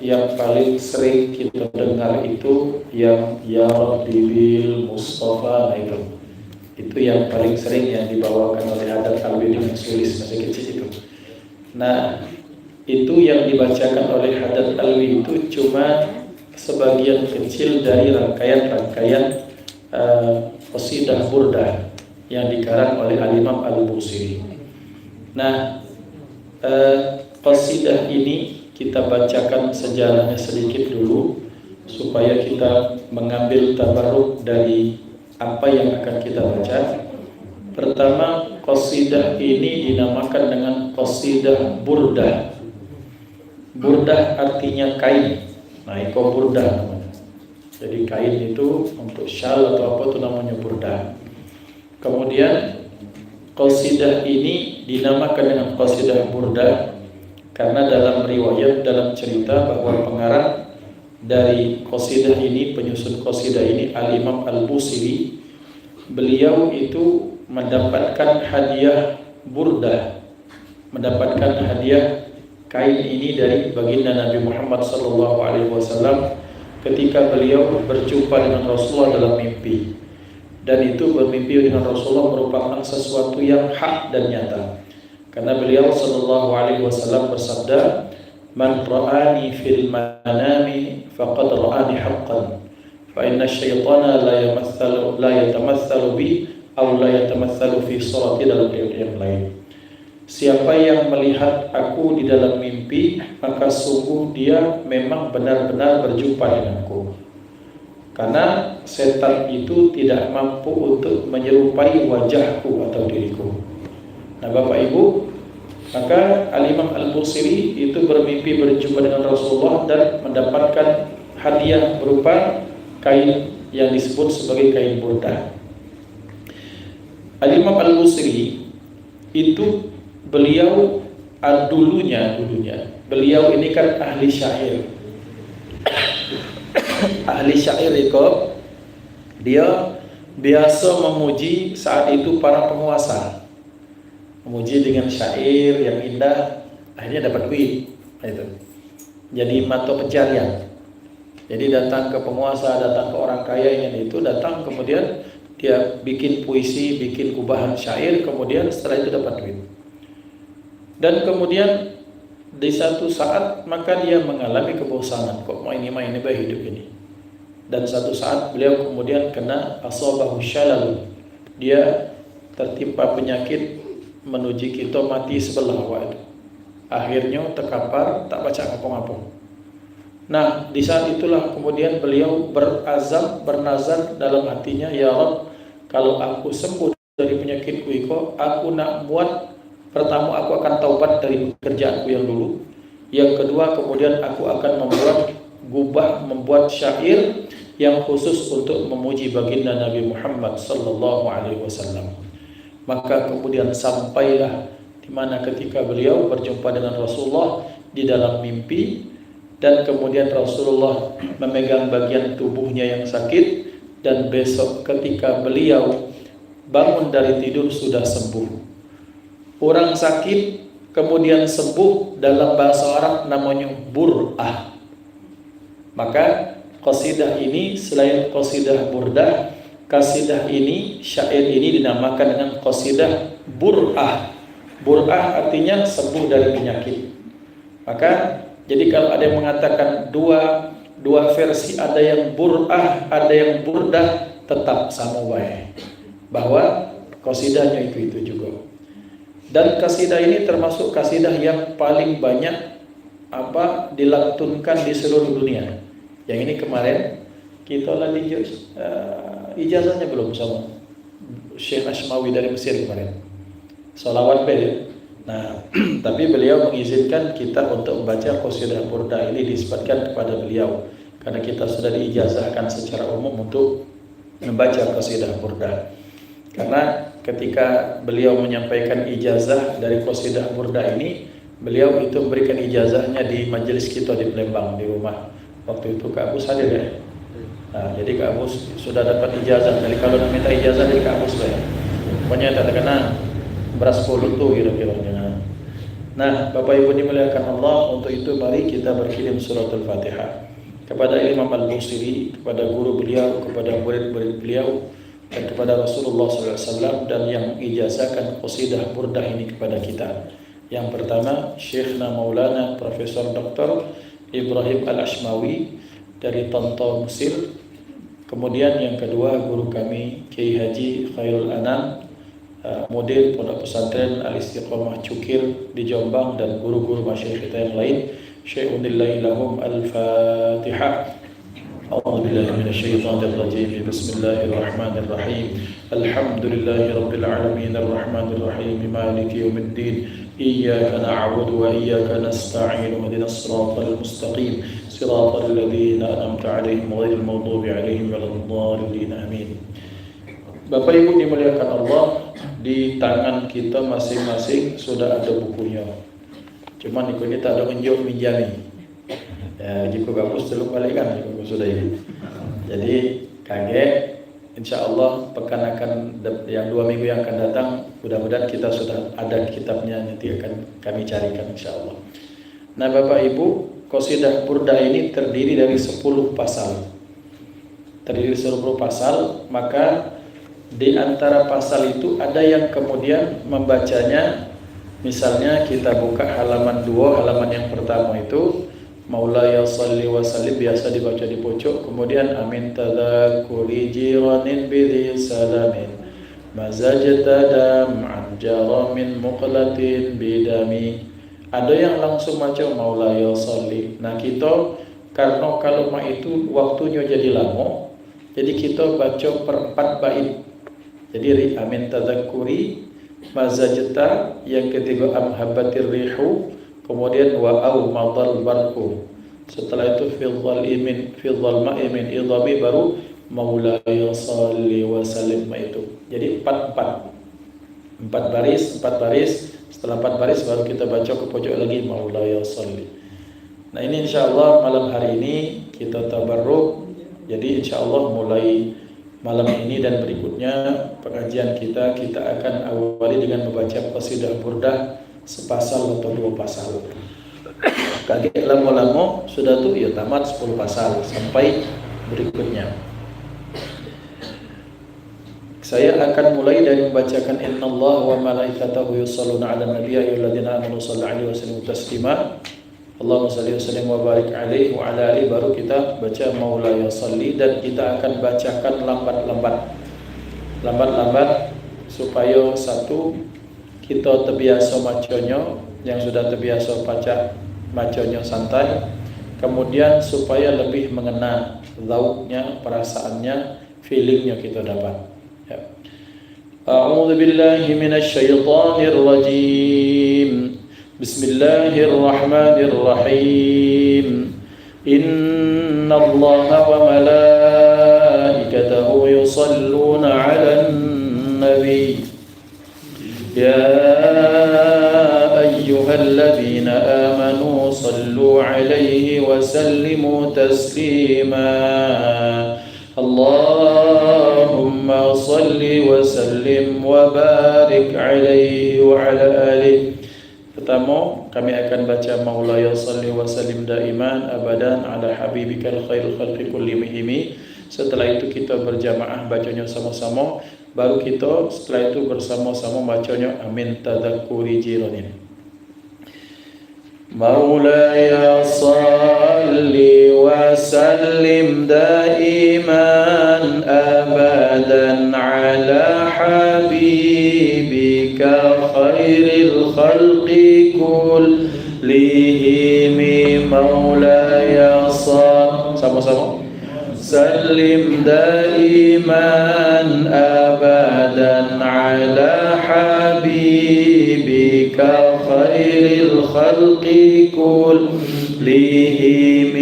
yang paling sering kita dengar itu yang Ya Rabbi bil Mustafa. Nah itu yang paling sering yang dibawakan oleh Haddad Alwi dengan sulis masih kecil itu. Nah itu yang dibacakan oleh Haddad Alwi itu cuma sebagian kecil dari rangkaian-rangkaian qasidah burdah yang dikarang oleh Al-Imam Al-Busiri. Nah, qasidah ini kita bacakan sejarahnya sedikit dulu supaya kita mengambil tabarruk dari apa yang akan kita baca. Pertama, qasidah ini dinamakan dengan qasidah burdah. Burdah artinya kain. Nah, itu burdah namanya. Jadi kain itu untuk syal atau apa itu namanya burdah. Kemudian qasidah ini dinamakan dengan qasidah burdah karena dalam riwayat, dalam cerita bahwa pengarang dari qasidah ini, penyusun qasidah ini Al-Imam Al-Busiri, beliau itu mendapatkan hadiah burdah, mendapatkan hadiah kain ini dari baginda Nabi Muhammad SAW ketika beliau berjumpa dengan Rasulullah dalam mimpi. Dan itu bermimpi dengan Rasulullah merupakan sesuatu yang hak dan nyata. Karena beliau SAW bersabda, "Man ra'ani fil manami faqad ra'ani haqqan. Fa inna syaitana la yatamatsalu bi aw la yatamatsalu fi surati," dalam ayat yang lain. Siapa yang melihat aku di dalam mimpi, maka sungguh dia memang benar-benar berjumpa denganku. Karena setan itu tidak mampu untuk menyerupai wajahku atau diriku. Nah Bapak Ibu, maka Al-Imam Al-Busiri itu bermimpi berjumpa dengan Rasulullah dan mendapatkan hadiah berupa kain yang disebut sebagai kain burdah. Al-Imam Al-Busiri itu beliau dulunya beliau ini kan ahli syair. Ahli syair itu dia biasa memuji saat itu para penguasa, memuji dengan syair yang indah, akhirnya dapat duit. Itu jadi mata pencarian. Jadi datang ke penguasa, datang ke orang kaya yang itu, datang kemudian dia bikin puisi, bikin kubahan syair, kemudian setelah itu dapat duit. Dan kemudian di satu saat maka dia mengalami kebosanan, kok mau ini baik hidup ini. Dan satu saat beliau kemudian kena asabahu syalal, dia tertimpa penyakit menuju kita mati sebelah waktu. Akhirnya terkapar, tak baca ngapung-ngapung. Nah di saat itulah kemudian beliau berazam, bernazar dalam hatinya, ya Rabb, kalau aku sembuh dari penyakitku itu, aku nak buat, pertama aku akan taubat dari pekerjaanku yang dulu. Yang kedua kemudian aku akan membuat syair yang khusus untuk memuji baginda Nabi Muhammad SAW. Maka kemudian sampailah di mana ketika beliau berjumpa dengan Rasulullah di dalam mimpi, dan kemudian Rasulullah memegang bagian tubuhnya yang sakit, dan besok ketika beliau bangun dari tidur sudah sembuh. Orang sakit kemudian sembuh dalam bahasa Arab namanya bur'ah. Maka qasidah ini selain qasidah burdah, qasidah ini, syair ini dinamakan dengan qasidah bur'ah. Bur'ah artinya sembuh dari penyakit. Maka jadi kalau ada yang mengatakan dua versi, ada yang bur'ah, ada yang burdah, tetap sama baik, bahwa qasidahnya itu juga. Dan qasidah ini termasuk qasidah yang paling banyak dilantunkan di seluruh dunia. Yang ini kemarin kita lagi ijazahnya belum sama Syekh Ashmawi dari Mesir kemarin, sholawat bel. Nah tapi beliau mengizinkan kita untuk membaca qasidah burdah ini, disebutkan kepada beliau karena kita sudah diijazahkan secara umum untuk membaca qasidah burdah. Karena ketika beliau menyampaikan ijazah dari qasidah burdah ini, beliau itu memberikan ijazahnya di majelis kita di Palembang, di rumah. Waktu itu Kak Abus hadir ya. Nah, jadi Kak Abus sudah dapat ijazah. Jadi kalau nak minta ijazah dari Kak Abus ya, pokoknya tak terkena beras puluh tuh kira-kira. Nah, Bapak Ibu dimuliakan Allah, untuk itu mari kita berkirim surat Al-Fatihah kepada Imam Al-Busiri, kepada guru beliau, kepada murid-murid beliau, dan kepada Rasulullah SAW, dan yang ijazahkan qasidah burdah ini kepada kita. Yang pertama, Syekhna Maulana Profesor Dr. Ibrahim Al-Ashmawi dari Tonto, Mesir. Kemudian yang kedua, guru kami Kiai Haji Khairul Anam, mudir Pondok Pesantren Al-Istiqomah Cukir di Jombang, dan guru-guru masyayikh kita yang lain. Syai'unillahi lahum al-Fatihah. A'udzubillahi minasyaitonir rajim. Bismillahirrahmanirrahim. Alhamdulillahi rabbil alamin arrahmanir rahim maliki yaumiddin. Iyyaka na'budu wa iyyaka nasta'in. Ihdinas siratal mustaqim. Siratal ladzina an'amta 'alaihim ghairil maghdubi 'alaihim waladdallin. Amin. Bapak Ibu dimuliakan Allah, di tangan kita masing-masing sudah ada bukunya. Cuman ini tak ada menjauh minjami. Ya, jika bagus terus balikan jika sudah ini. Jadi kaget, insya Allah pekan akan yang 2 minggu yang akan datang, mudah-mudahan kita sudah ada kitabnya, nanti akan kami carikan insya Allah. Nah Bapak Ibu, qasidah burdah ini terdiri dari 10 pasal. Terdiri 10 pasal, maka di antara pasal itu ada yang kemudian membacanya, misalnya kita buka halaman 2, halaman yang pertama itu Maulaya salli wa sallim, biasa dibaca di pojok. Kemudian amin tadakuri jiranin bidhi salamin mazajta dam'an jaramin muqlatin bidami. Ada yang langsung baca Maulaya salli. Nah kita karena kalau itu waktunya jadi lama, jadi kita baca per 4 bait. Jadi amin tadakuri mazajta, yang ketiga amhabatir rihu, kemudian wa au madal barku. Setelah itu fi dhalma'i min idami, baru maulaya salli wa sallim itu. Jadi 4 baris. Setelah 4 baris baru kita baca ke pojok lagi maulaya salli. Nah ini insyaallah malam hari ini kita tabarruk. Jadi insyaallah mulai malam ini dan berikutnya pengajian kita akan awali dengan membaca qasidah burdah sepasal atau 2 pasal. Kaget lama-lama sudah tuh ya tamat 10 pasal sampai berikutnya. Saya akan mulai dari membacakan innallaha wa malaikatahu yusholluna 'alan nabiy ayyuhalladzina amanu shallu 'alaihi wa sallimu taslima. Allahumma shalli wa sallim wa barik alaihi wa ala alihi, baru kita baca maulaya shalli, dan kita akan bacakan lambat-lambat supaya satu kita terbiasa macanya, yang sudah terbiasa baca macanya santai, kemudian supaya lebih mengena zauknya, perasaannya, feelingnya kita dapat. Ya. A'udzu billahi minasyaitonir rajim. Bismillahirrahmanirrahim. Innallaha wa malaikatahu yusholluna 'alan nabiy. Ya ayyuhalladzina amanu sallu 'alaihi wa sallimu taslima. Allahumma salli wa sallim wa barik 'alaihi wa 'ala alihi. Pertama, kami akan baca maulaya salli wa sallim daiman abadan ala habibikal khairul khalqi kullihim. Setelah itu kita berjamaah bacanya sama-sama, baru kita setelah itu bersama-sama bacanya amin tadakuri jiranin. Maulaya salli wa sallim daiman abadan ala habibika khairil khalqi kullihim. Maulaya sama-sama sallim daiman abadan ala habibika khairil khalqi kullihim.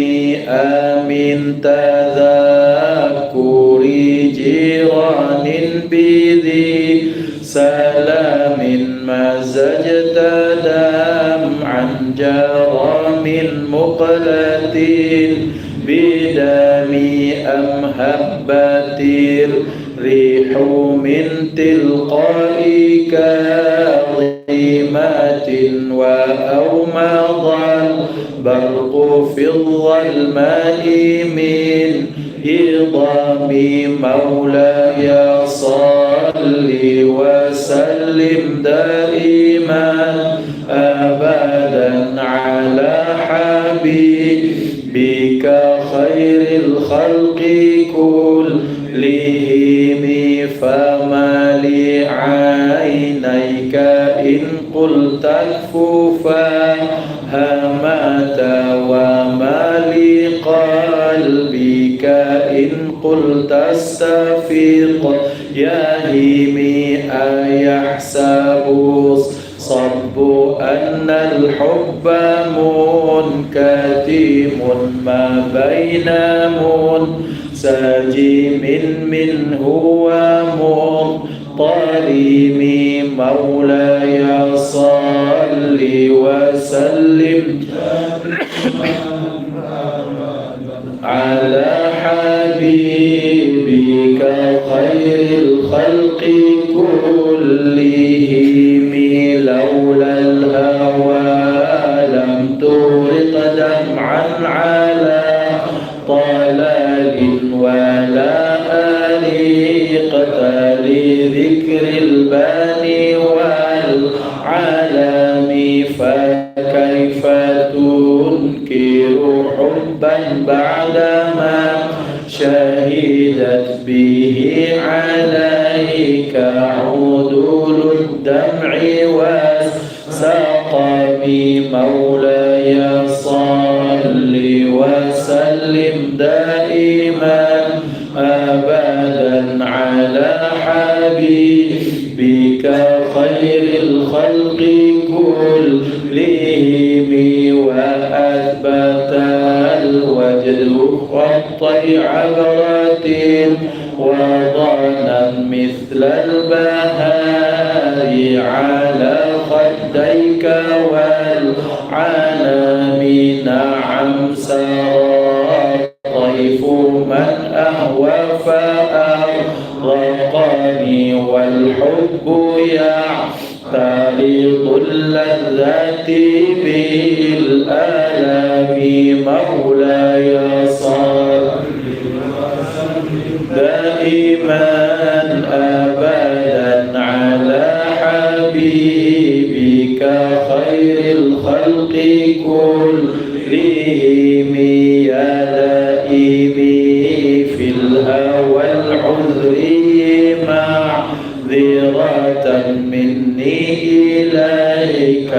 Amin tadhakuri jiranin bidhi salamin mazajta dam'an jaramin muqlatin bidami amhabbatir rihu min tilqa'i kadhim ظلمات وأومض البرق في الظلماء من إضام مولاي صل وسلم دائما أبدا على حبيبك خير الخلق كلهم فما لعينيك إن قلت كفوفا همات وما لقلبك إن قلت استفيق يهيمي أيحسب صب أن الحب منكتم ما بين منسجم منه ومضطرم مولاي صل وسلم على حبيبك خير الخلق كلهم لولا الهوى لم تغرق دمعا على طلال ولا أليقت لذكر الباني والعالم فكيف تنكر حبا بعدما شهدت به عليك عدول الدمع والسقم مولاي صل وسلم دائما أبدا على حبيبك خير الخلق كلهم وأثبت الوجد والطي عبرة وضعنا مثل البهار على خديك والعالم نعم سرى طيف من أهوى فأرقني والحب يعترض اللذات بالآلام مولاي صل دائما أبدا على حبيبك خير الخلق كلهم يا لئيمي في الهوى العذر معذرة مني إليك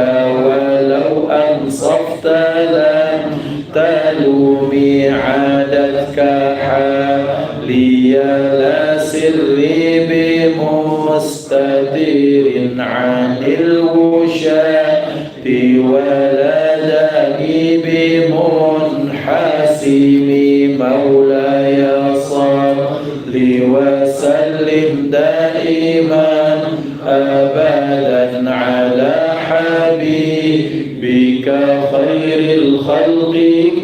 ولو أنصفت لم تلومي عادتك حالي لا سري بمستدير عن الوشاة ولا داني بمنحسم مولاي صل وسلم دائما أبدا على حبيبك خير الخلق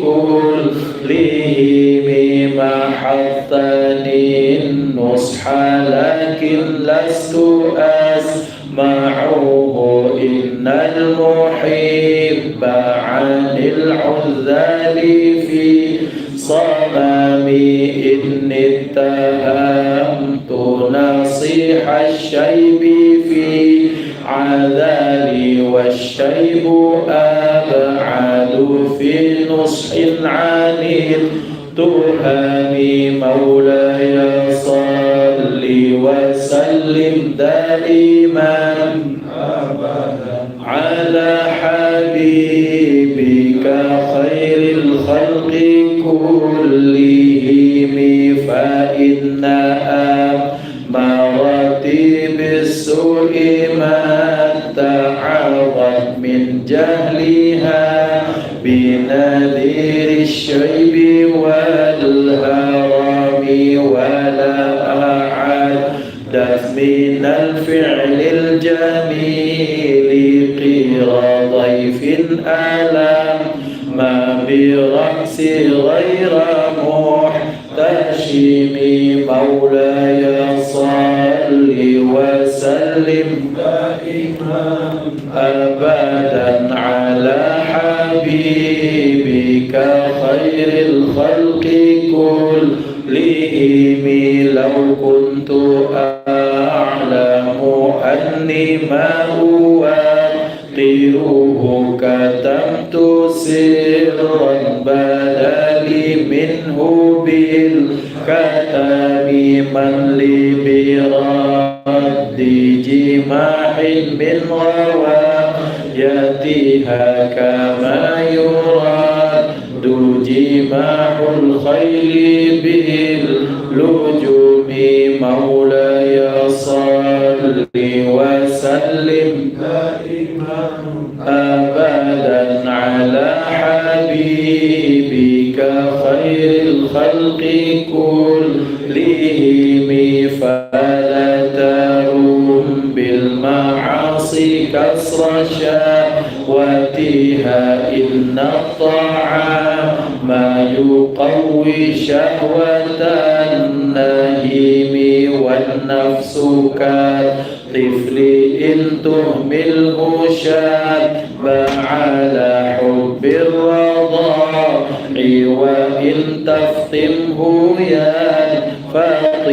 كلهم محطني النصح لكن لست أسمعه إن المحب عن العذال في صمامي إني اتهمت نصيح الشيب في عذالي والشيب أبعد في نصح عنيد تهامي مولاي صل وسلم دائما على حبيبك خير الخلق كلهم فإن أمارتي بالسوء ما تعرض من جهلها بنذير الشيب والهرم ولا أعدت من الفعل الجميل قير ضيف ألم ما برأسي غير محتشم مولاي صل وسلم دائما الخلق كلهم لو كنت أعلم أني ما أوقره كتمت سرا بدلي منه بالكتم من لي برد جماح من روايتها كما يراد جماح الخيل باللجوم مولاي صل وسلم دائما أبدا على حبيبك خير الخلق كلهم فلا تروم بالمعاصي كسر شهوتها إن الطعام ما يقوي شهوة النهيم والنفس كالطفل إن تهمله شاب على حب الرضاع وإن تفطمه ينفطم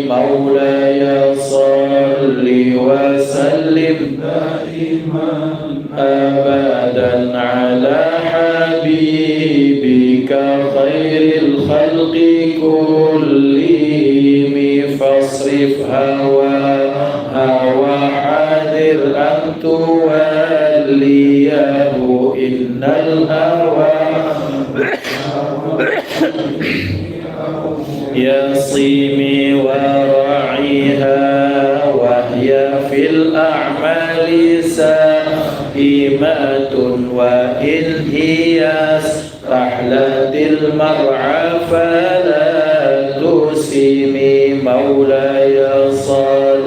مولاي صل وسلم دائما أبدا على حبيبك خير الخلق كلهم فاصرف هواها وحاذر أن توليه إن الهوى يصيمي وراعيها وهي في الأعمال سائمة وإن هي رحلة المرعى فلا تسيمي مولاي صل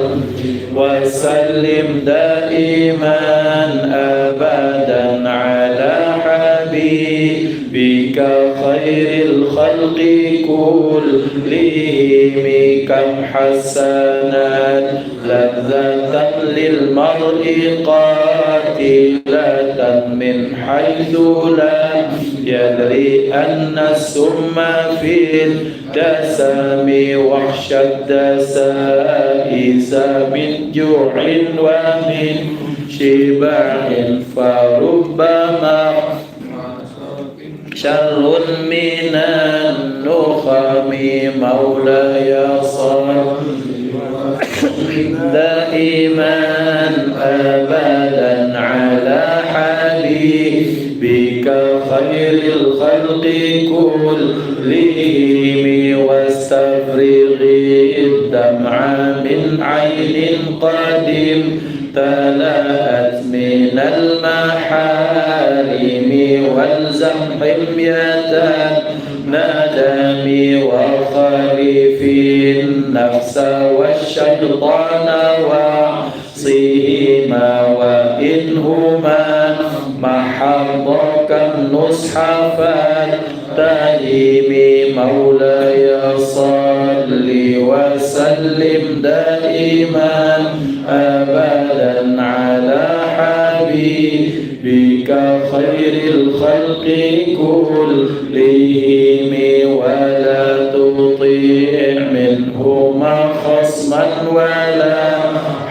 وسلم دائما أبدا على حبيبك خير الخلق كلهم كم حسنت لذة للمرء قاتلة من حيث لا يدري أن السم في الدسم واخشى الدسائس من جوع ومن شبع فربما شر من النخم مولاي صل دائما أبدا على حبيبك خير الخلق كلهم واستفرغ الدمع من عين قديم تلأت من المحارم والزم حمية ندم وخالف النفس والشيطان وعصيهما وإنهما محضك النصح فاتهم مولاي صل وسلم دائما أبدا على حبيبك خير الخلق كلهم ولا تطيع منهما خصما ولا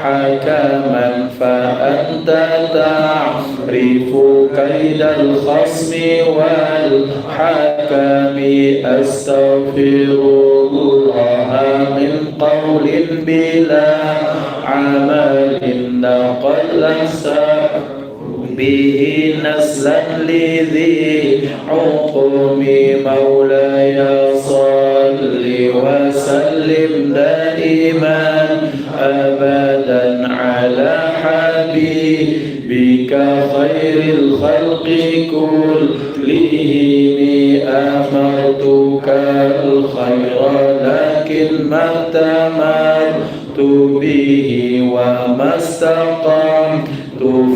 حكما فأنت تعرف كيد الخصم والحكم أستغفر الله من قول بلا عمل نقل به نسلا لذي حكم مولاي صل وسلم دائما أبدا على حبيبك خير الخلق كلهم أمرتك الخير لكن ما اهتممت به وما استقمت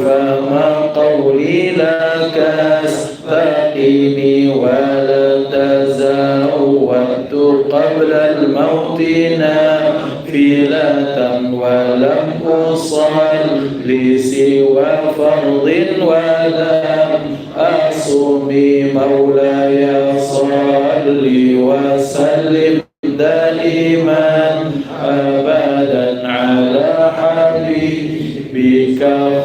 فما قولي لك استقيم ولا تزودت قبل الموت نافلة ولم أصل سوى فرض ولم أصم مولاي صل salli wa sallim daiman abadan ala habibika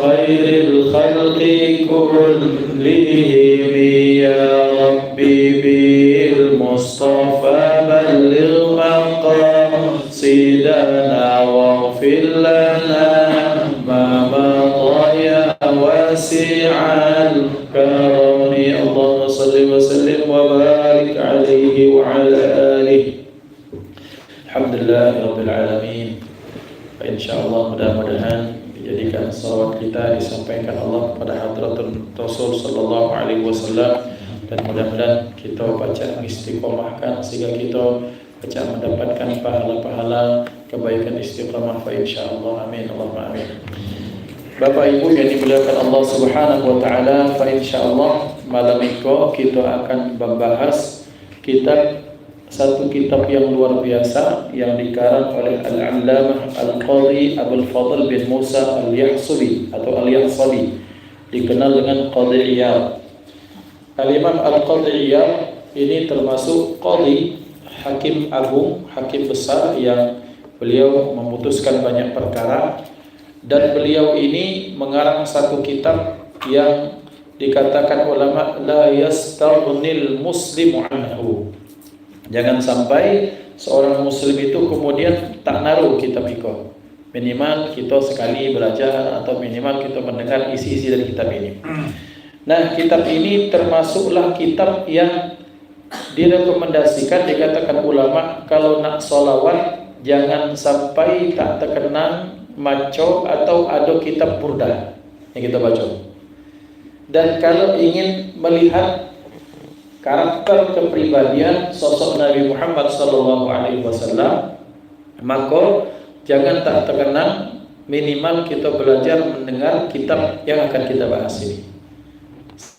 khairil khalqi kullihim ya rabbi bil mustafa balligh maqasidana waghfir lana ma madaya wasi'al karami Allahumma salli wa sallim wa barik alaihi wa ala alihi. Alhamdulillah rabbil alamin. Insyaallah mudah-mudahan dijadikan salawat kita disampaikan Allah pada hadratul Rasul sallallahu alaihi wasallam, dan mudah-mudahan kita baca istiqomahkan sehingga kita baca mendapatkan pahala-pahala kebaikan istiqomah fa insyaallah. Amin Allahumma amin. Bapak Ibu yang dimuliakan Allah Subhanahu wa taala, fa insyaallah malam ini kita akan membahas satu kitab yang luar biasa yang dikarang oleh Al-Allamah Al-Qadhi Abdul Fadl bin Musa Al-Yahsubi atau Al-Yahsabi, dikenal dengan Qadhi Iyad. Al-Imam Al-Qadhi Iyad ini termasuk qadhi, hakim agung, hakim besar yang beliau memutuskan banyak perkara, dan beliau ini mengarang satu kitab yang dikatakan ulama la yastaghnil muslimu anhu. Jangan sampai seorang muslim itu kemudian tak naruh kitab itu. Minimal kita sekali belajar atau minimal kita mendengar isi-isi dari kitab ini. Nah, kitab ini termasuklah kitab yang direkomendasikan, dikatakan ulama kalau nak solawat jangan sampai tak terkenang maco atau ada kitab burdah yang kita baca. Dan kalau ingin melihat karakter kepribadian sosok Nabi Muhammad sallallahu alaihi wasallam, maka jangan tak terkenang, minimal kita belajar mendengar kitab yang akan kita bahas ini.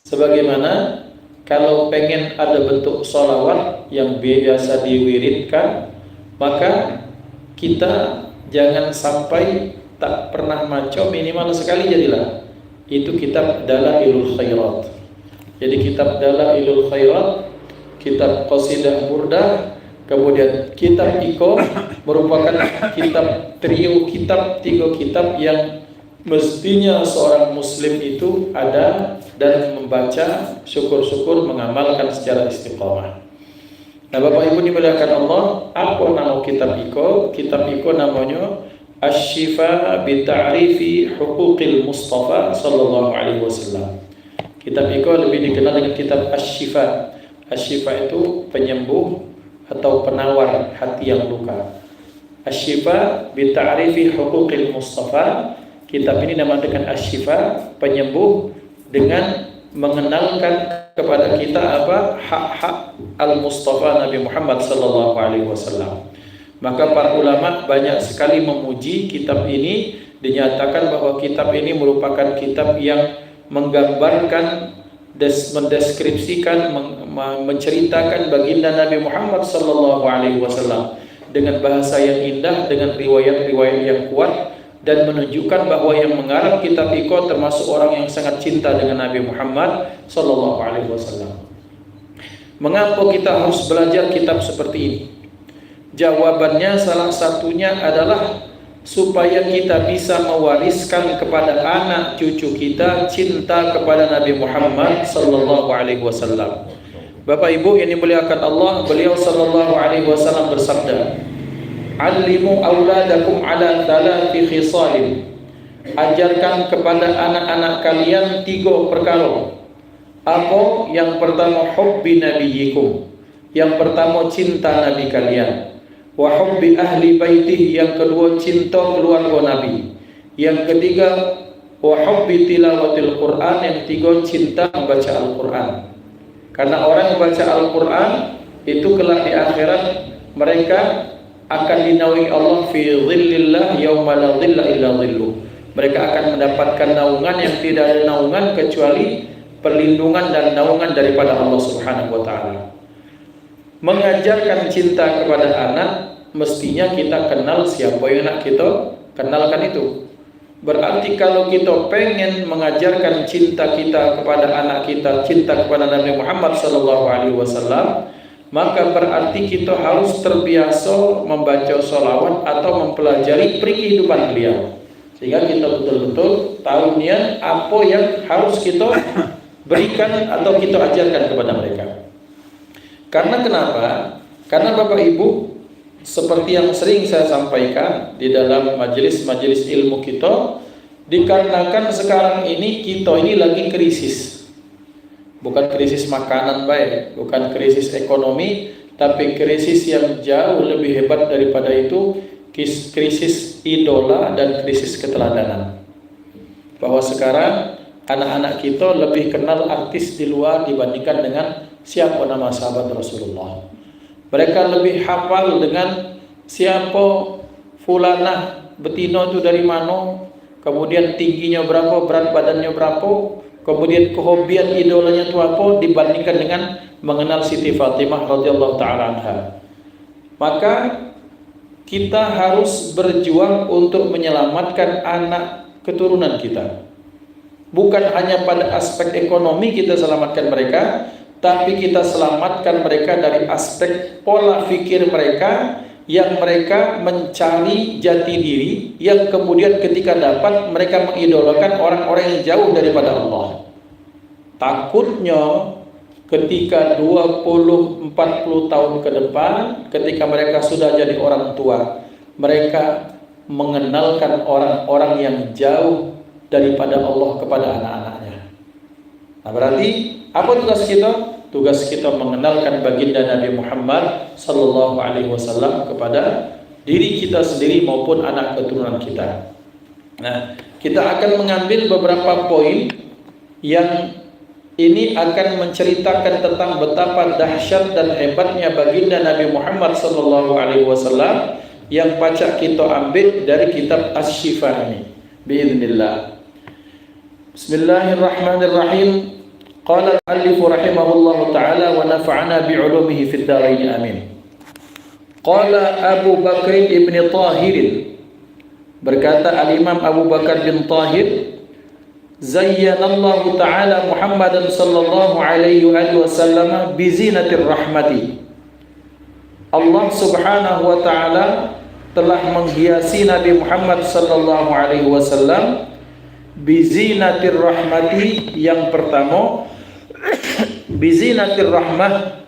Sebagaimana kalau pengen ada bentuk sholawat yang biasa diwiridkan, maka kita jangan sampai tak pernah maco, minimal sekali jadilah. Itu kitab Dalailul Khairat. Jadi kitab Dalailul Khairat, kitab Qasidah Burdah, kemudian kitab Iko merupakan kitab trio kitab, 3 kitab yang mestinya seorang muslim itu ada dan membaca, syukur-syukur mengamalkan secara istiqamah. Nah, Bapak Ibu dimuliakan Allah, apa nama kitab Iko? Kitab Iko namanya Asy-Syifa bi Ta'rifi Huquqil Mustafa sallallahu alaihi wasallam. Kitab Iko lebih dikenal dengan kitab Asy-Syifa. Asy-Syifa itu penyembuh atau penawar hati yang luka. Asy-Syifa bi Ta'rifi Huquqil Mustafa. Kitab ini nama dengan Asy-Syifa, penyembuh dengan mengenalkan kepada kita apa hak-hak Al-Mustafa Nabi Muhammad sallallahu alaihi wasallam. Maka para ulama banyak sekali memuji kitab ini, dinyatakan bahwa kitab ini merupakan kitab yang menggambarkan, mendeskripsikan, menceritakan baginda Nabi Muhammad sallallahu alaihi wasallam dengan bahasa yang indah, dengan riwayat-riwayat yang kuat, dan menunjukkan bahwa yang mengarang kitab Iko termasuk orang yang sangat cinta dengan Nabi Muhammad sallallahu alaihi wasallam. Mengapa kita harus belajar kitab seperti ini? Jawabannya salah satunya adalah supaya kita bisa mewariskan kepada anak cucu kita cinta kepada Nabi Muhammad sallallahu alaihi wasallam. Bapak Ibu yang dimuliakan Allah, beliau sallallahu alaihi wasallam bersabda, "Allimu auladakum ala thalathi khisalin." Ajarkan kepada anak-anak kalian 3 perkara. Apa? Yang pertama hubbi nabiyikum. Yang pertama cinta nabi kalian. Wa hubbi ahli baitih, yang kedua cinta keluarga Nabi. Yang ketiga wa hubbi tilawatil Quran, yang ketiga cinta membaca Al-Quran. Karena orang yang baca Al-Quran itu kelak di akhirat mereka akan dinaungi Allah fi dhillillah yauma la dhilla illa dhilluh. Mereka akan mendapatkan naungan yang tidak ada naungan kecuali perlindungan dan naungan daripada Allah Subhanahu wa taala. Mengajarkan cinta kepada anak, mestinya kita kenal siapa yang nak kita kenalkan itu. Berarti kalau kita pengen mengajarkan cinta kita kepada anak kita, cinta kepada Nabi Muhammad sallallahu alaihi wasallam, maka berarti kita harus terbiasa membaca sholawat atau mempelajari kehidupan beliau, sehingga kita betul-betul tahu niat apa yang harus kita berikan atau kita ajarkan kepada mereka. Karena kenapa? Karena Bapak Ibu, seperti yang sering saya sampaikan di dalam majelis-majelis ilmu kita, dikarenakan sekarang ini kita ini lagi krisis. Bukan krisis makanan baik, bukan krisis ekonomi, tapi krisis yang jauh lebih hebat daripada itu, krisis idola dan krisis keteladanan. Bahwa sekarang anak-anak kita lebih kenal artis di luar dibandingkan dengan siapa nama sahabat Rasulullah. Mereka lebih hafal dengan siapa fulanah betina itu dari mana, kemudian tingginya berapa, berat badannya berapa, kemudian kehobian idolanya itu apa, dibandingkan dengan mengenal Siti Fatimah radhiyallahu taala anha. Maka kita harus berjuang untuk menyelamatkan anak keturunan kita. Bukan hanya pada aspek ekonomi kita selamatkan mereka, tapi kita selamatkan mereka dari aspek pola pikir mereka, yang mereka mencari jati diri, yang kemudian ketika dapat mereka mengidolakan orang-orang yang jauh daripada Allah. Takutnya ketika 20-40 tahun ke depan, ketika mereka sudah jadi orang tua, mereka mengenalkan orang-orang yang jauh daripada Allah kepada anak-anaknya. Nah, berarti apa tugas kita? Tugas kita mengenalkan baginda Nabi Muhammad sallallahu alaihi wasallam kepada diri kita sendiri maupun anak keturunan kita. Nah, kita akan mengambil beberapa poin yang ini akan menceritakan tentang betapa dahsyat dan hebatnya baginda Nabi Muhammad sallallahu alaihi wasallam yang baca kita ambil dari kitab Asy-Syifa ini. Biidznillah. Bismillahirrahmanirrahim. Qala al-muallif rahimahullahu ta'ala wa nafa'ana bi'ulumihi fid dharain amin. Qala Abu Bakr ibn Tahir, berkata al-Imam Abu Bakar bin Tahir, zayyanallahu ta'ala Muhammadan sallallahu alaihi wasallam bi zinatir rahmati. Allah subhanahu wa ta'ala telah menghiasi Nabi Muhammad sallallahu alaihi wasallam bizinatir rahmati. Yang pertama, bizinatir rahmah,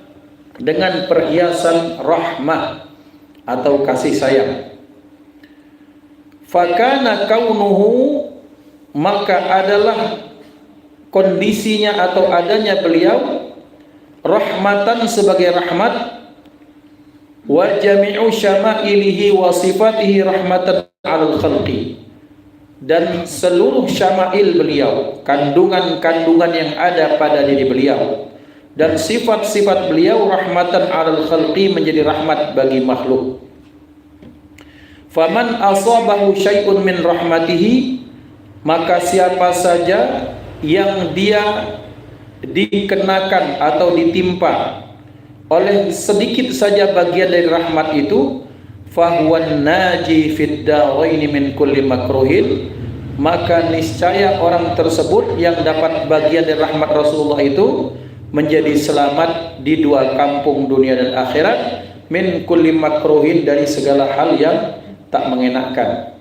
dengan perhiasan rahmah atau kasih sayang. Fakana kaunuhu, maka adalah kondisinya atau adanya beliau rahmatan, sebagai rahmat, wa jami'u syama'ilihi wa sifatihi rahmatan 'alal khalqi, dan seluruh syama'il beliau, kandungan-kandungan yang ada pada diri beliau dan sifat-sifat beliau rahmatan 'alal khalqi, menjadi rahmat bagi makhluk. Faman asabahu syai'un min rahmatihi, maka siapa saja yang dia dikenakan atau ditimpa oleh sedikit saja bagian dari rahmat itu, fahuwan naji fid daraini min kulli makruhin, maka niscaya orang tersebut yang dapat bagian dari rahmat Rasulullah itu menjadi selamat di dua kampung, dunia dan akhirat, min kulli makruhin, dari segala hal yang tak mengenakkan.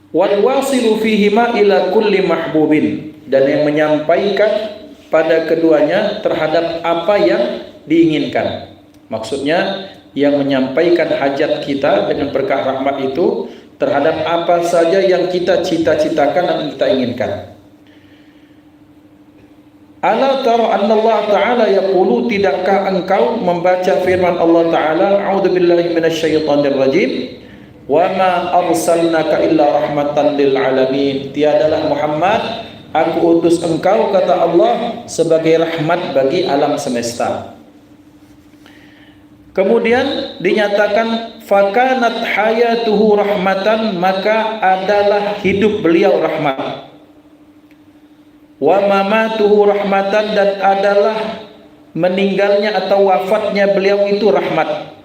Wal wasilu fihima ila kulli mahbubin, dan yang menyampaikan pada keduanya terhadap apa yang diinginkan. Maksudnya yang menyampaikan hajat kita dengan berkah rahmat itu terhadap apa saja yang kita cita-citakan dan kita inginkan. Ala tara anna Allah Ta'ala yaqulu, tidakkah engkau membaca firman Allah Ta'ala, a'udzubillahi minasyaitonir rajim, wa ma arsalnaka illa rahmatan lil alamin, tiadalah Muhammad aku utus engkau, kata Allah, sebagai rahmat bagi alam semesta. Kemudian dinyatakan fakanat hayatuhu rahmatan, maka adalah hidup beliau rahmat. Wa mamatuhu rahmatan, dan adalah meninggalnya atau wafatnya beliau itu rahmat.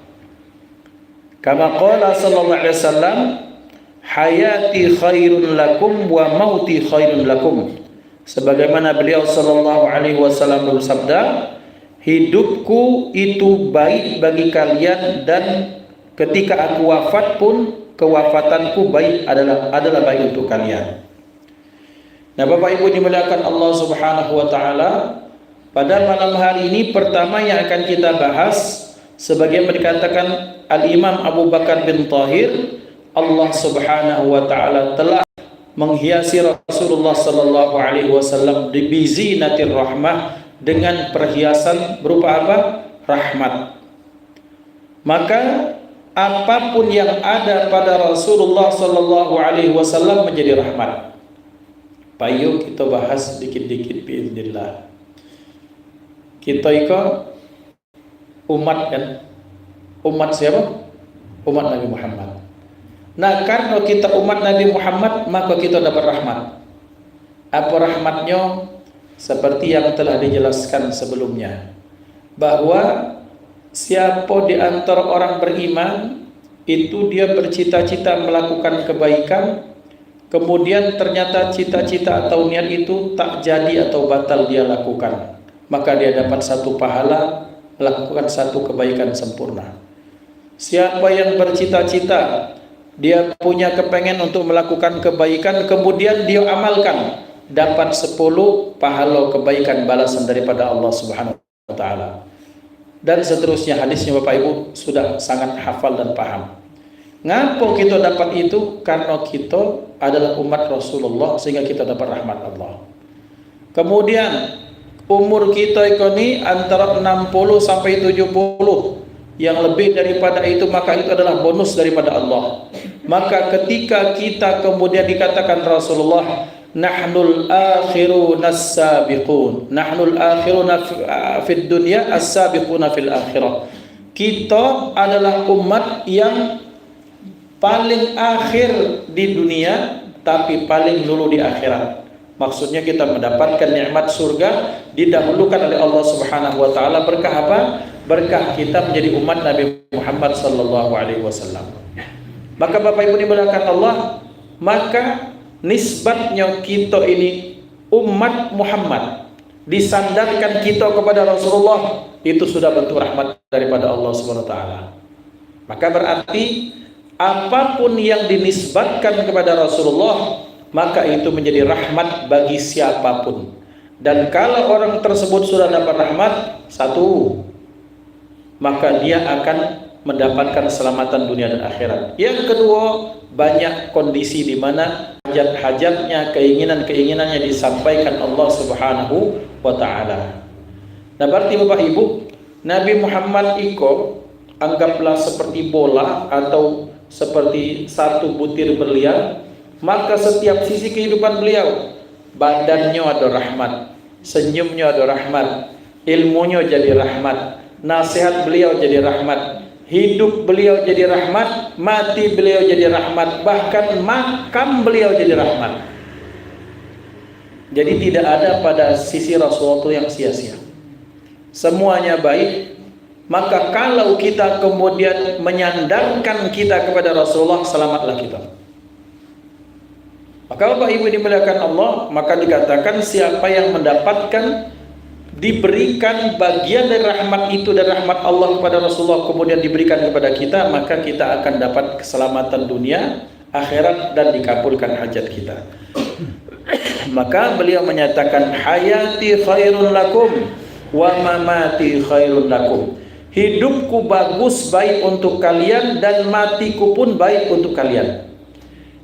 Kama qala sallallahu alaihi wasallam, hayati khairun lakum wa mauti khairun lakum. Sebagaimana beliau sallallahu alaihi wasallam bersabda, hidupku itu baik bagi kalian, dan ketika aku wafat pun kewafatanku baik adalah baik untuk kalian. Nah, Bapak Ibu dimuliakan Allah Subhanahu wa taala, pada malam hari ini pertama yang akan kita bahas, sebagaimana dikatakan Al-Imam Abu Bakar bin Tahir, Allah Subhanahu wa taala telah menghiasi Rasulullah sallallahu alaihi wasallam di bizinatir rahmah, dengan perhiasan berupa apa? Rahmat. Maka apapun yang ada pada Rasulullah sallallahu alaihi wasallam menjadi rahmat. Ayo kita bahas dikit-dikit biiznillah. Kita itu umat kan? Umat siapa? Umat Nabi Muhammad. Nah, karena kita umat Nabi Muhammad, maka kita dapat rahmat. Apa rahmatnya? Seperti yang telah dijelaskan sebelumnya, bahwa siapa di antara orang beriman itu dia bercita-cita melakukan kebaikan, kemudian ternyata cita-cita atau niat itu tak jadi atau batal dia lakukan, maka dia dapat satu pahala melakukan satu kebaikan sempurna. Siapa yang bercita-cita, dia punya kepengen untuk melakukan kebaikan, kemudian dia amalkan, dapat 10 pahala kebaikan balasan daripada Allah Subhanahu wa taala. Dan seterusnya, hadisnya Bapak Ibu sudah sangat hafal dan paham. Ngapa kita dapat itu? Karena kita adalah umat Rasulullah, sehingga kita dapat rahmat Allah. Kemudian umur kita ini antara 60 sampai 70, yang lebih daripada itu maka itu adalah bonus daripada Allah. Maka ketika kita kemudian dikatakan Rasulullah, nahnul akhiruna as-sabiqun, nahnul akhiruna fid dunya as-sabiquna fil akhirah. Kita adalah umat yang paling akhir di dunia tapi paling dulu di akhirat. Maksudnya kita mendapatkan nikmat surga didahulukan oleh Allah Subhanahu wa taala. Berkah apa? Berkah kita menjadi umat Nabi Muhammad sallallahu alaihi wasallam. Maka Bapak Ibu dimuliakan Allah, maka nisbatnya kita ini umat Muhammad, disandarkan kita kepada Rasulullah, itu sudah bentuk rahmat daripada Allah Subhanahu wa taala. Maka berarti apapun yang dinisbatkan kepada Rasulullah, maka itu menjadi rahmat bagi siapapun. Dan kalau orang tersebut sudah dapat rahmat, satu, maka dia akan mendapatkan keselamatan dunia dan akhirat. Yang kedua, banyak kondisi di mana hajat-hajatnya, keinginan-keinginannya disampaikan Allah Subhanahu wa taala. Nah, berarti Bapak Ibu, Nabi Muhammad iko anggaplah seperti bola atau seperti satu butir berlian, maka setiap sisi kehidupan beliau, badannya ada rahmat, senyumnya ada rahmat, ilmunya jadi rahmat, nasihat beliau jadi rahmat, hidup beliau jadi rahmat, mati beliau jadi rahmat, bahkan makam beliau jadi rahmat. Jadi tidak ada pada sisi Rasulullah yang sia-sia, semuanya baik. Maka kalau kita kemudian menyandarkan kita kepada Rasulullah, selamatlah kita. Maka Bapak Ibu dimuliakan Allah, maka dikatakan siapa yang mendapatkan, diberikan bagian dari rahmat itu, dari rahmat Allah kepada Rasulullah, kemudian diberikan kepada kita, maka kita akan dapat keselamatan dunia, akhirat, dan dikabulkan hajat kita. Maka beliau menyatakan, hayati khairun lakum wa mamati khairun lakum. Hidupku bagus, baik untuk kalian, dan matiku pun baik untuk kalian.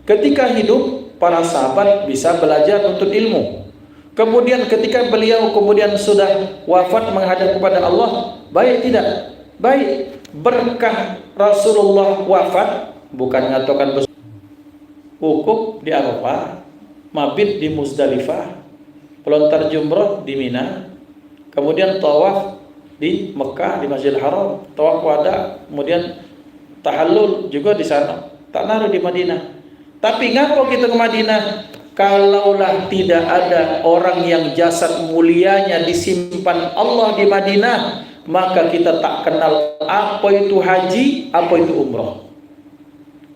Ketika hidup, para sahabat bisa belajar untuk ilmu. Kemudian ketika beliau kemudian sudah wafat menghadap kepada Allah, baik tidak? Baik. Berkah Rasulullah wafat, bukan ngatokan wukuf di Arafah, mabit di Muzdalifah, pelontar jumrah di Mina, kemudian tawaf di Mekah, di Masjidil Haram, tawaf wada, kemudian tahallul juga di sana, tak naruh di Madinah. Tapi ngapa kita ke Madinah? Kalaulah tidak ada orang yang jasad mulianya disimpan Allah di Madinah, maka kita tak kenal apa itu haji, apa itu umrah.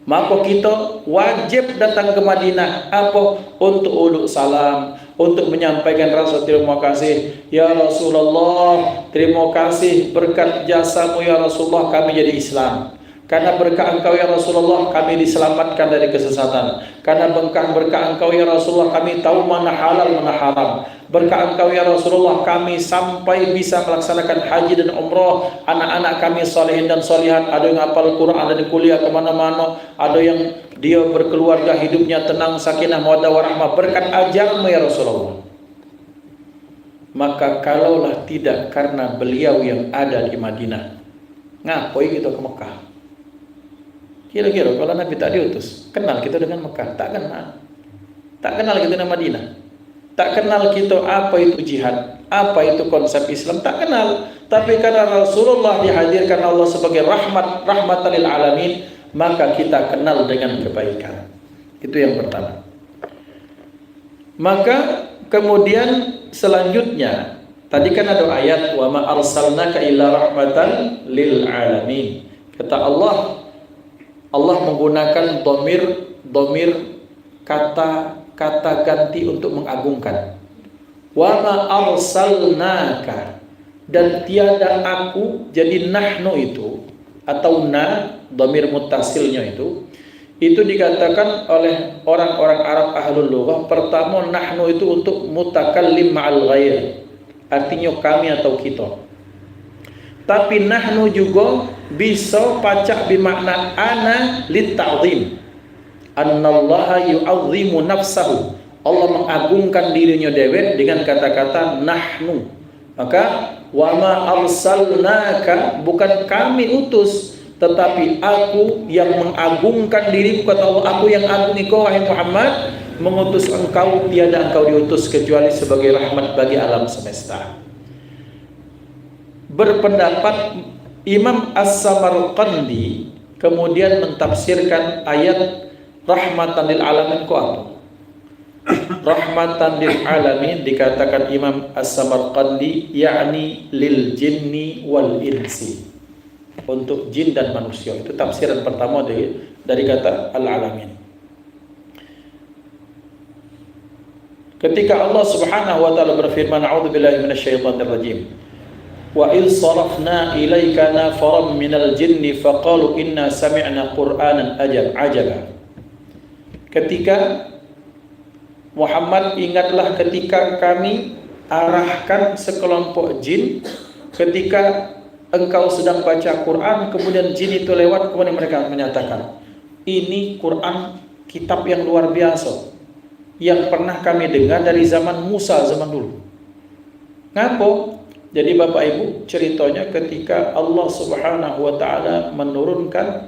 Maka kita wajib datang ke Madinah, apa? Untuk uluk salam, untuk menyampaikan rasa terima kasih. Ya Rasulullah, terima kasih berkat jasamu ya Rasulullah kami jadi Islam. Karena berkah engkau ya Rasulullah kami diselamatkan dari kesesatan. Karena berkah engkau ya Rasulullah kami tahu mana halal mana haram. Berkah engkau ya Rasulullah kami sampai bisa melaksanakan haji dan umrah. Anak-anak kami salihin dan salihat, ada yang hafal Quran, ada yang kuliah kemana-mana, ada yang dia berkeluarga hidupnya tenang, sakinah, mawaddah warahmah berkat ajarmu ya Rasulullah. Maka kalaulah tidak karena beliau yang ada di Madinah, ngapain kita ke Mekah? Kira-kira kalau Nabi tak diutus, kenal kita dengan Mekah? Tak kenal. Tak kenal kita dengan Madinah. Tak kenal kita apa itu jihad, apa itu konsep Islam, tak kenal. Tapi karena Rasulullah dihadirkan Allah sebagai rahmatan lil alamin, maka kita kenal dengan kebaikan. Itu yang pertama. Maka kemudian selanjutnya, tadi kan ada ayat wa ma arsalnaka illa rahmatan lil alamin. Kata Allah menggunakan domir kata ganti untuk mengagungkan. Wa ma arsalnaka, dan tiada aku, jadi nahnu itu atau domir mutasilnya itu dikatakan oleh orang-orang Arab ahlul lughah. Pertama nahnu itu untuk mutakallim ma'al ghair, artinya kami atau kita. Tapi nahnu juga bisa pacak bermakna ana lit ta'zim. Annallaha yu'azzimu nafsahu. Allah mengagungkan dirinya dewek dengan kata-kata nahnu. Maka wa ma arsalnaka, bukan kami utus, tetapi aku yang mengagungkan diriku, kata Allah, aku yang agung engkau wahai Muhammad, mengutus engkau, tiada engkau diutus kecuali sebagai rahmat bagi alam semesta. Berpendapat Imam As-Samarqandi kemudian mentafsirkan ayat rahmatan lil alamin ku apa? Rahmatan lil alamin dikatakan Imam As-Samarqandi yakni lil jinni wal insi, untuk jin dan manusia. Itu tafsiran pertama dari kata al alamin. Ketika Allah Subhanahu wa taala berfirman, a'udzubillahi minasyaitonir rajim. Wa idh sarafna ilaika nafaran minal jinni faqalu inna sami'na qur'anan ajaba. Ketika Muhammad, ingatlah ketika kami arahkan sekelompok jin ketika engkau sedang baca Quran, kemudian jin itu lewat, kemudian mereka menyatakan, ini Quran kitab yang luar biasa yang pernah kami dengar dari zaman Musa, zaman dulu. Ngapa? Jadi Bapak Ibu, ceritanya ketika Allah Subhanahu wa taala menurunkan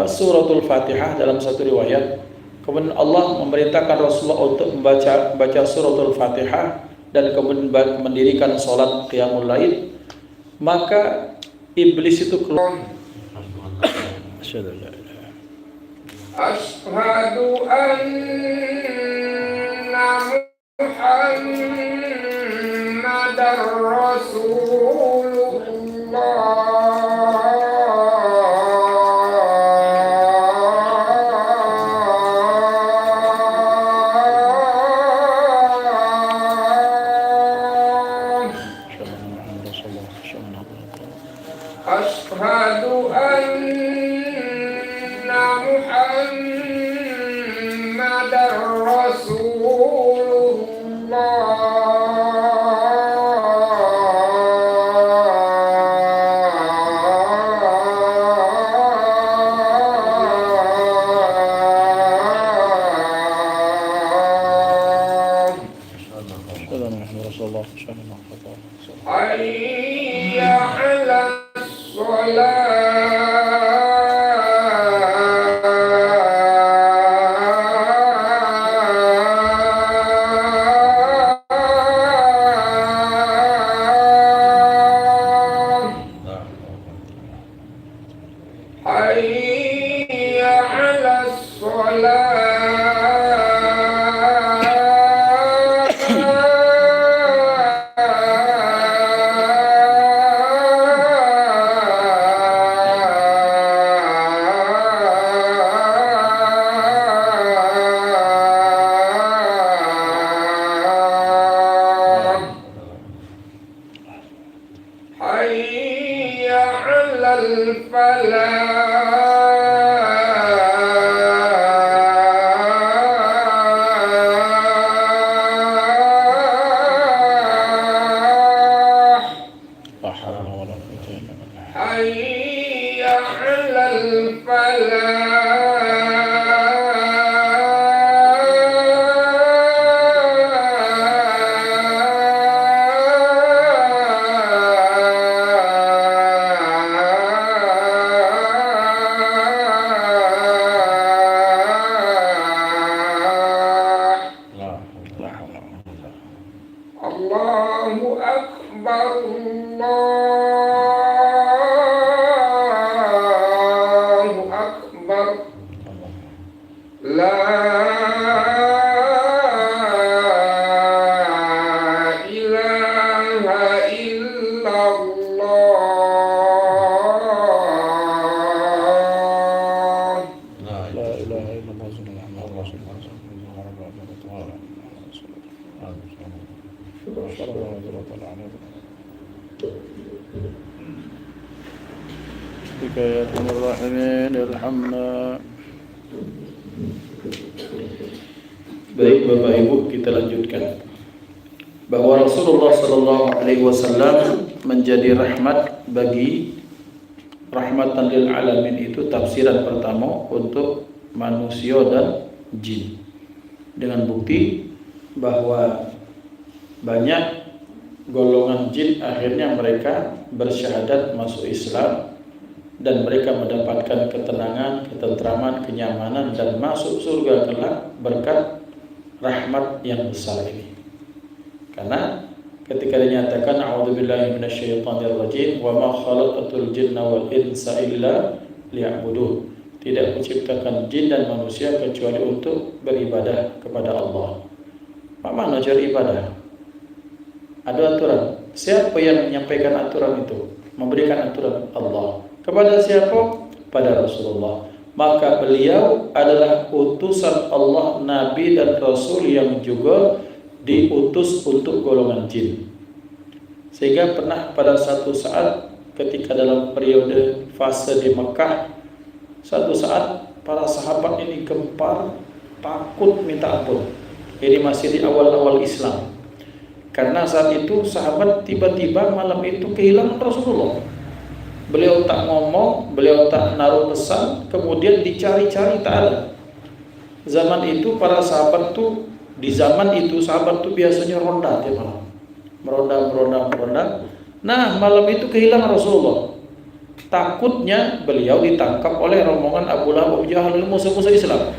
suratul Fatihah dalam satu riwayat, kemudian Allah memerintahkan Rasulullah untuk membaca suratul Fatihah dan kemudian mendirikan salat qiyamul lail, maka iblis itu keluar. Asyhadu anna Muhammadar Rasulullah. Asyhadu anna Muhammadar Rasulullah. Hayya 'alas shalah. Hayya 'alas shalah. على الفلاح لا حول ولا قوة إلا بالله. حي على الفلاح لا حول ولا قوة. الله أكبر الله أكبر لا إله إلا الله لا إله إلا الله سبحانه محمد رسول الله صلى الله عليه وسلم. بك يا أرحم الراحمين ارحمنا. Baik Bapak Ibu, kita lanjutkan bahwa Rasulullah Sallallahu Alaihi Wasallam menjadi rahmat bagi rahmatan lil alamin. Itu tafsiran pertama untuk manusia dan jin, dengan bukti bahwa banyak golongan jin akhirnya mereka bersyahadat masuk Islam dan mereka mendapatkan ketenangan, ketentraman, kenyamanan dan masuk surga kelak berkat rahmat yang besar ini. Karena ketika dinyatakan a'udzubillahi minasyaitonirrajim wa ma khalaqatul jinna wal insa illa liya'budun, tidak menciptakan jin dan manusia kecuali untuk beribadah kepada Allah. Apa makna cari ibadah? Ada aturan. Siapa yang menyampaikan aturan itu? Memberikan aturan Allah. Kepada siapa? Pada Rasulullah. Maka beliau adalah utusan Allah, Nabi dan Rasul yang juga diutus untuk golongan jin. Sehingga pernah pada satu saat ketika dalam periode fase di Mekah, satu saat para sahabat ini gempar, takut minta ampun. Ini masih di awal-awal Islam. Karena saat itu sahabat tiba-tiba malam itu kehilangan Rasulullah. Beliau tak ngomong, beliau tak naruh pesan, kemudian dicari-cari tak ada. Zaman itu para sahabat tuh, di zaman itu sahabat tuh biasanya ronda tiap malam. Meronda. Nah, malam itu kehilangan Rasulullah. Takutnya beliau ditangkap oleh rombongan Abu Lahab, Abu Jahal, musuh-musuh Islam.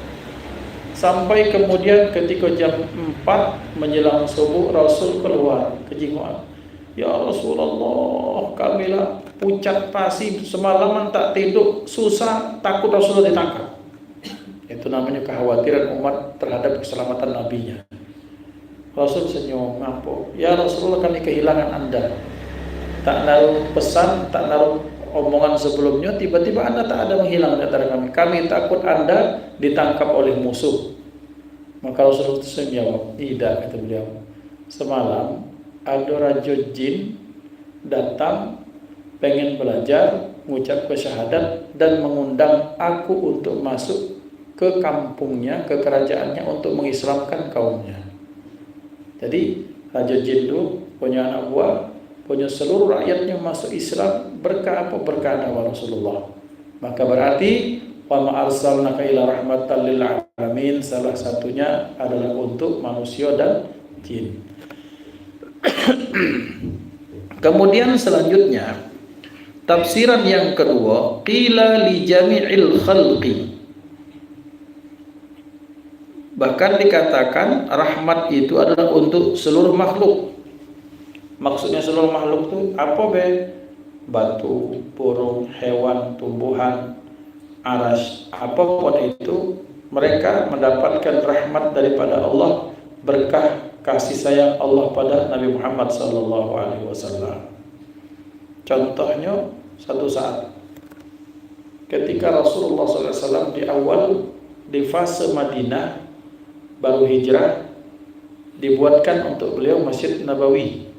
Sampai kemudian ketika jam 4 menjelang subuh Rasul keluar kejinguan. Ya Rasulullah, kamilah pucat pasi semalaman tak tidur, susah, takut Rasulullah ditangkap. Itu namanya kekhawatiran umat terhadap keselamatan nabinya. Rasul senyum, ngapo. Ya Rasulullah, kami kehilangan Anda. Tak naruh pesan, tak naruh omongan sebelumnya, tiba-tiba Anda tak ada menghilang di antara kami. Kami takut Anda ditangkap oleh musuh. Maka Rasulullah menjawab, tidak, kata beliau. Semalam ada raja jin datang pengen belajar mengucap syahadat dan mengundang aku untuk masuk ke kampungnya, ke kerajaannya untuk mengislamkan kaumnya. Jadi raja jin itu punya anak buah, punya seluruh rakyatnya masuk Islam berkah apa? Berkah dakwah Rasulullah. Maka berarti wa ma arsalnaka ila rahmatan lil alamin, salah satunya adalah untuk manusia dan jin. Kemudian selanjutnya tafsiran yang kedua, qila li jami'il khalqi. Bahkan dikatakan rahmat itu adalah untuk seluruh makhluk. Maksudnya seluruh makhluk itu apa be? Batu, burung, hewan, tumbuhan, aras, apapun itu mereka mendapatkan rahmat daripada Allah, berkah kasih sayang Allah pada Nabi Muhammad SAW. Contohnya satu saat ketika Rasulullah SAW di fase Madinah baru hijrah, dibuatkan untuk beliau Masjid Nabawi.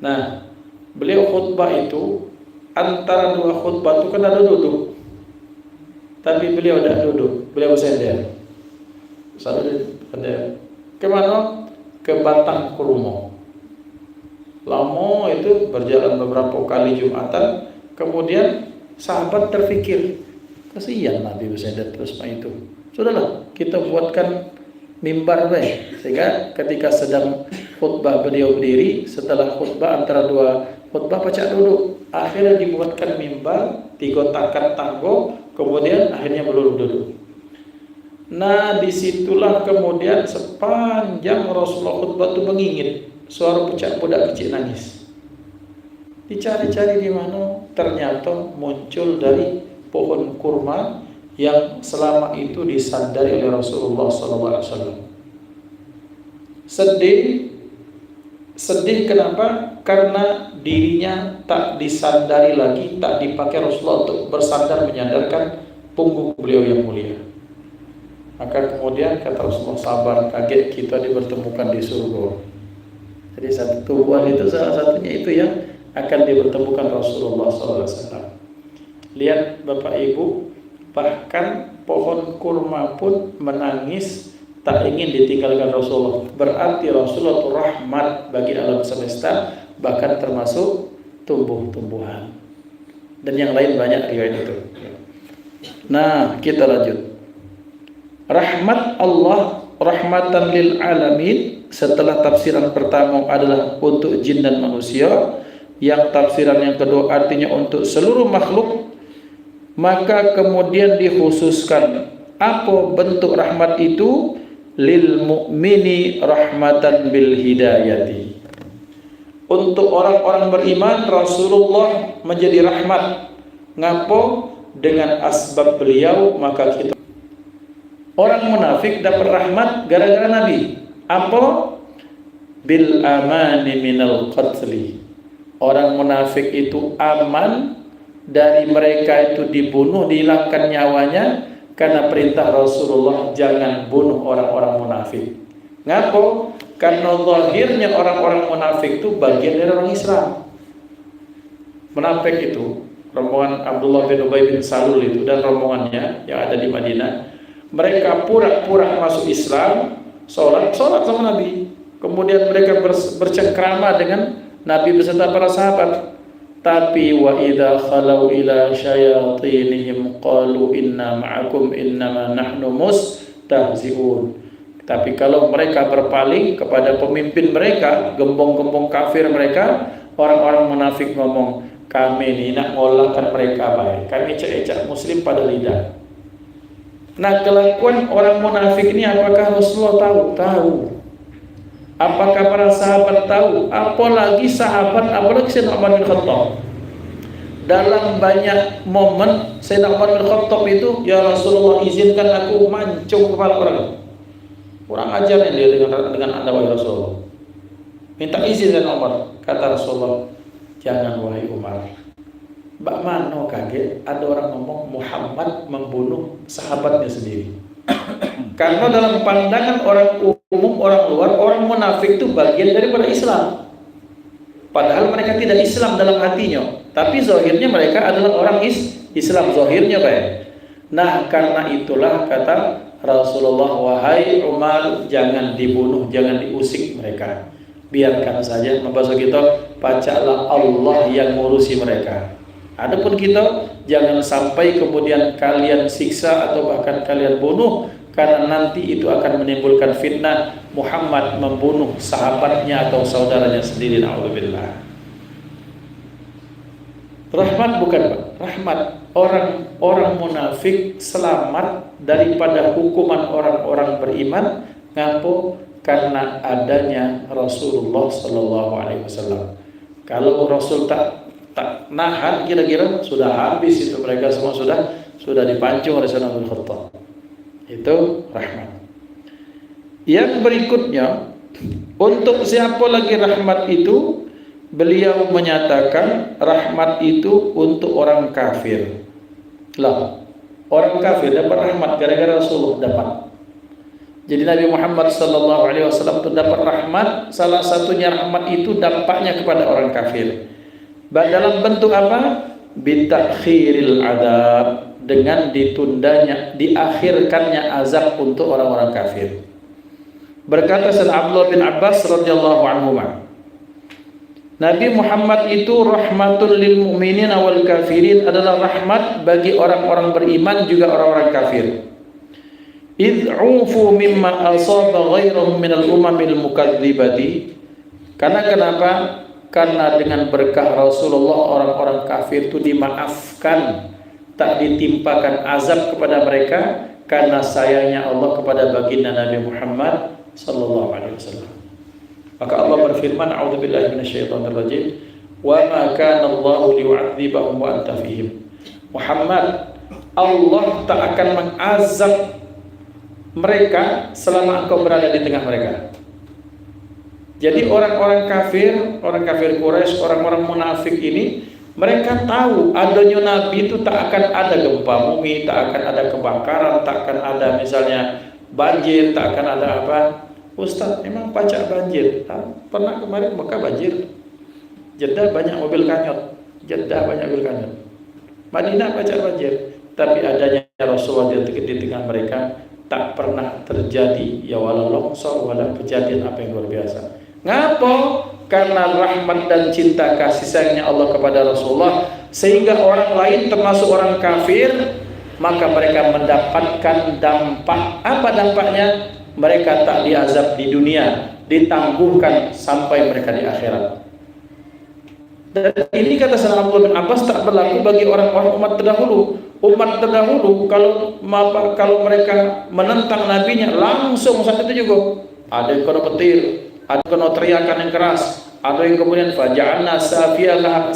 Nah, beliau khutbah itu antara dua khutbah itu kan ada duduk. Tapi beliau tidak duduk, beliau bersender. Kemana? Ke Batang Kurumo. Lama itu berjalan beberapa kali Jumatan. Kemudian sahabat terfikir, kasihan Nabi bersender terus itu. Sudahlah, kita buatkan mimbar baik. Sehingga ketika sedang khutbah beliau berdiri, setelah khutbah antara dua khutbah pacak duduk. Akhirnya dibuatkan mimbar, digotakkan tanggo, kemudian akhirnya beliau duduk. Nah, disitulah kemudian sepanjang Rasulullah khutbah itu mengingin, suara pecah budak kecil nangis. Dicari-cari di mana, ternyata muncul dari pohon kurma yang selama itu disandari oleh Rasulullah SAW. Sedih kenapa? Karena dirinya tak disandari lagi, tak dipakai Rasulullah untuk bersandar menyandarkan punggung beliau yang mulia. Maka kemudian kata Rasulullah, sabar, kaget kita dipertemukan di surga. Jadi satu tumbuhan itu salah satunya itu yang akan dipertemukan Rasulullah SAW. Lihat Bapak Ibu, bahkan pohon kurma pun menangis tak ingin ditinggalkan Rasulullah. Berarti Rasulullah itu rahmat bagi alam semesta, bahkan termasuk tumbuh-tumbuhan. Dan yang lain banyak riwayat itu. Nah, kita lanjut. Rahmat Allah, rahmatan lil alamin. Setelah tafsiran pertama adalah untuk jin dan manusia, yang tafsiran yang kedua artinya untuk seluruh makhluk, maka kemudian dikhususkan apa bentuk rahmat itu? Lil mu'mini rahmatan bil hidayati. Untuk orang-orang beriman Rasulullah menjadi rahmat. Ngapo? Dengan asbab beliau maka kita. Orang munafik dapat rahmat gara-gara Nabi. Apa? Bil amani minal qatli. Orang munafik itu aman dari mereka itu dibunuh, dihilangkan nyawanya karena perintah Rasulullah jangan bunuh orang-orang munafik. Ngapo? Karena zahirnya orang-orang munafik itu bagian dari orang Islam. Munafik itu rombongan Abdullah bin Ubay bin Salul itu dan rombongannya yang ada di Madinah, mereka pura-pura masuk Islam, sholat sama Nabi. Kemudian mereka bercengkrama dengan Nabi beserta para sahabat. Tapi wa idza khalau ila syayatinihim qalu inna ma'akum innama nahnu mustahzi'un. Tapi kalau mereka berpaling kepada pemimpin mereka, gembong-gembong kafir mereka, orang-orang munafik ngomong, kami ini nak ngolahkan mereka baik, kami ecak-ecak muslim pada lidah. Nah, kelakuan orang munafik ini apakah Rasulullah tahu? Tahu. Apakah para sahabat tahu? Apalagi Sayyidina Umar bin Khattab. Dalam banyak momen Sayyidina Umar bin Khattab itu, ya Rasulullah izinkan aku mancung kepala orang. Kurang ajar dia dengan Anda wahai Rasulullah. Minta izin Sayyidina Umar. Kata Rasulullah, jangan wahai Umar. Mbak Mano kaget ada orang ngomong Muhammad membunuh sahabatnya sendiri. Karena dalam pandangan orang umum, orang luar, orang munafik itu bagian daripada Islam. Padahal mereka tidak Islam dalam hatinya, tapi zahirnya mereka adalah orang Islam, zahirnya baik. Nah, karena itulah kata Rasulullah, wahai Umar, jangan dibunuh, jangan diusik mereka. Biarkan saja, membahas kita, bacalah Allah yang ngurusi mereka. Adapun kita jangan sampai kemudian kalian siksa atau bahkan kalian bunuh, karena nanti itu akan menimbulkan fitnah Muhammad membunuh sahabatnya atau saudaranya sendiri. Na'udzubillah. Rahmat bukan, Pak? Rahmat. Orang munafik selamat daripada hukuman orang-orang beriman. Ngapo? Karena adanya Rasulullah Sallallahu Alaihi Wasallam. Kalau Rasul tak nahan, kira-kira sudah habis itu, mereka semua sudah dipancung oleh Sayyidina Umar bin Khattab. Itu rahmat. Yang berikutnya, untuk siapa lagi rahmat itu? Beliau menyatakan rahmat itu untuk orang kafir. Lah, orang kafir dapat rahmat gara-gara Rasulullah dapat. Jadi Nabi Muhammad sallallahu alaihi wasallam itu dapat rahmat, salah satunya rahmat itu dampaknya kepada orang kafir. Dalam bentuk apa? bitakhiril adab, dengan diakhirkannya azab untuk orang-orang kafir. Berkata Sayyidina Abdullah bin Abbas radhiyallahu anhu, Nabi Muhammad itu rahmatul lil mu'minin wal kafirin, adalah rahmat bagi orang-orang beriman juga orang-orang kafir. Id'ufu mimma asaba ghairahum minal umamil mukadzibati. Karena kenapa? Karena dengan berkah Rasulullah orang-orang kafir itu dimaafkan, tak ditimpakan azab kepada mereka karena sayangnya Allah kepada baginda Nabi Muhammad sallallahu alaihi wasallam. Maka Allah berfirman, a'udzubillahi minasyaitonirrajim, wa ma kana Allahu liyu'adzibahum wa anta fihim. Muhammad, Allah tak akan mengazab mereka selama engkau berada di tengah mereka. Jadi orang-orang kafir Quraisy, orang-orang munafik ini, mereka tahu adanya Nabi itu tak akan ada gempa bumi, tak akan ada kebakaran, tak akan ada misalnya banjir, tak akan ada apa. Ustaz, memang pacak banjir. Pernah kemarin Mekah banjir. Jeddah banyak mobil kanyot. Madinah pacak banjir. Tapi adanya Rasulullah di tengah mereka tak pernah terjadi ya wala longsor wala kejadian apa yang luar biasa. Ngapa? Karena rahmat dan cinta kasih sayangnya Allah kepada Rasulullah, sehingga orang lain termasuk orang kafir, maka mereka mendapatkan dampak. Apa dampaknya? Mereka tak diazab di dunia, ditangguhkan sampai mereka di akhirat. Dan ini kata Sayyidina Abdullah bin Abbas tak berlaku bagi orang-orang umat terdahulu. Umat terdahulu kalau mereka menentang nabinya, langsung saat itu juga ada yang kena petir, ada yang kena teriakan yang keras, ada yang kemudian faja'alna safilaha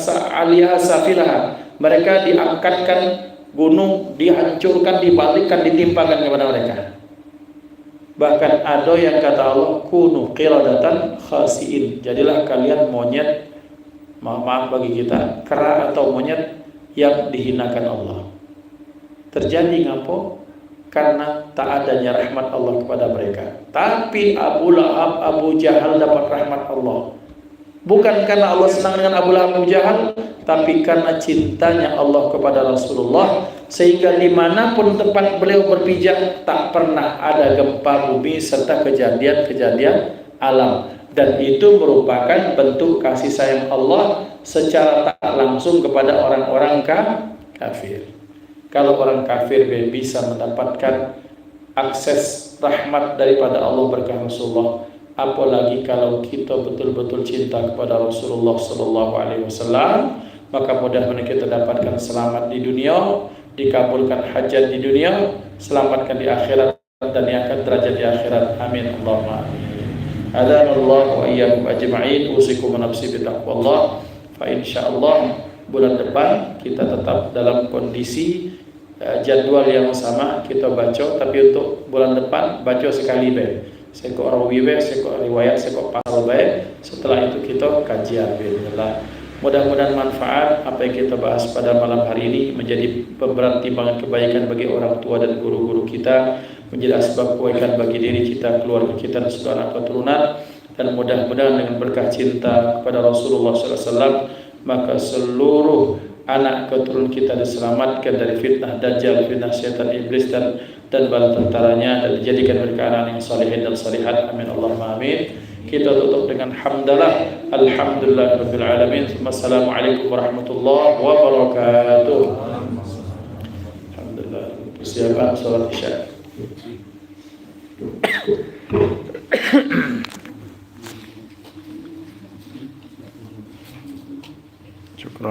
safilaha. Mereka diangkatkan gunung, dihancurkan, dibalikkan, ditimpakan kepada mereka. Bahkan ada yang kata Allah, kunu qiradatan khasiin, jadilah kalian monyet, maaf bagi kita, kera atau monyet yang dihinakan Allah. Terjadi ngapo? Karena tak adanya rahmat Allah kepada mereka. Tapi Abu Lahab, Abu Jahal dapat rahmat Allah. Bukan karena Allah senang dengan Abu Lahab, Abu Jahal, tapi karena cintanya Allah kepada Rasulullah, sehingga dimanapun tempat beliau berpijak tak pernah ada gempa bumi serta kejadian-kejadian alam. Dan itu merupakan bentuk kasih sayang Allah secara tak langsung kepada orang-orang kafir. Kalau orang kafir bisa mendapatkan akses rahmat daripada Allah berkah Rasulullah, apalagi kalau kita betul-betul cinta kepada Rasulullah sallallahu alaihi wasallam, maka mudah-mudahan kita dapatkan selamat di dunia, dikabulkan hajat di dunia, selamatkan di akhirat dan diangkat derajat di akhirat. Amin Allahumma amin. Adanallahu wa iyyakum ajma'in. Usikum nafsi bi taqwallah. Fa insyaallah bulan depan kita tetap dalam kondisi jadwal yang sama kita baca, tapi untuk bulan depan baca sekali baik. Seko rawi baik, seko riwayat, seko pasal baik. Setelah itu kita kajian bismillah. Mudah-mudahan manfaat apa yang kita bahas pada malam hari ini menjadi pemberat timbangan kebaikan bagi orang tua dan guru-guru kita, menjadi asbab kebaikan bagi diri kita, keluarga kita dan saudara keturunan. Dan mudah-mudahan dengan berkah cinta kepada Rasulullah SAW, maka seluruh anak keturunan kita diselamatkan dari fitnah dajjal, fitnah syaitan iblis dan bala tentaranya, dan dijadikan mereka anak yang salihin dan salihat. Amin Allahumma amin. Kita tutup dengan hamdalah, alhamdulillah rabbil alamin. Assalamualaikum warahmatullahi wabarakatuh. Alhamdulillah. Persiapan salat Isya. Syukran.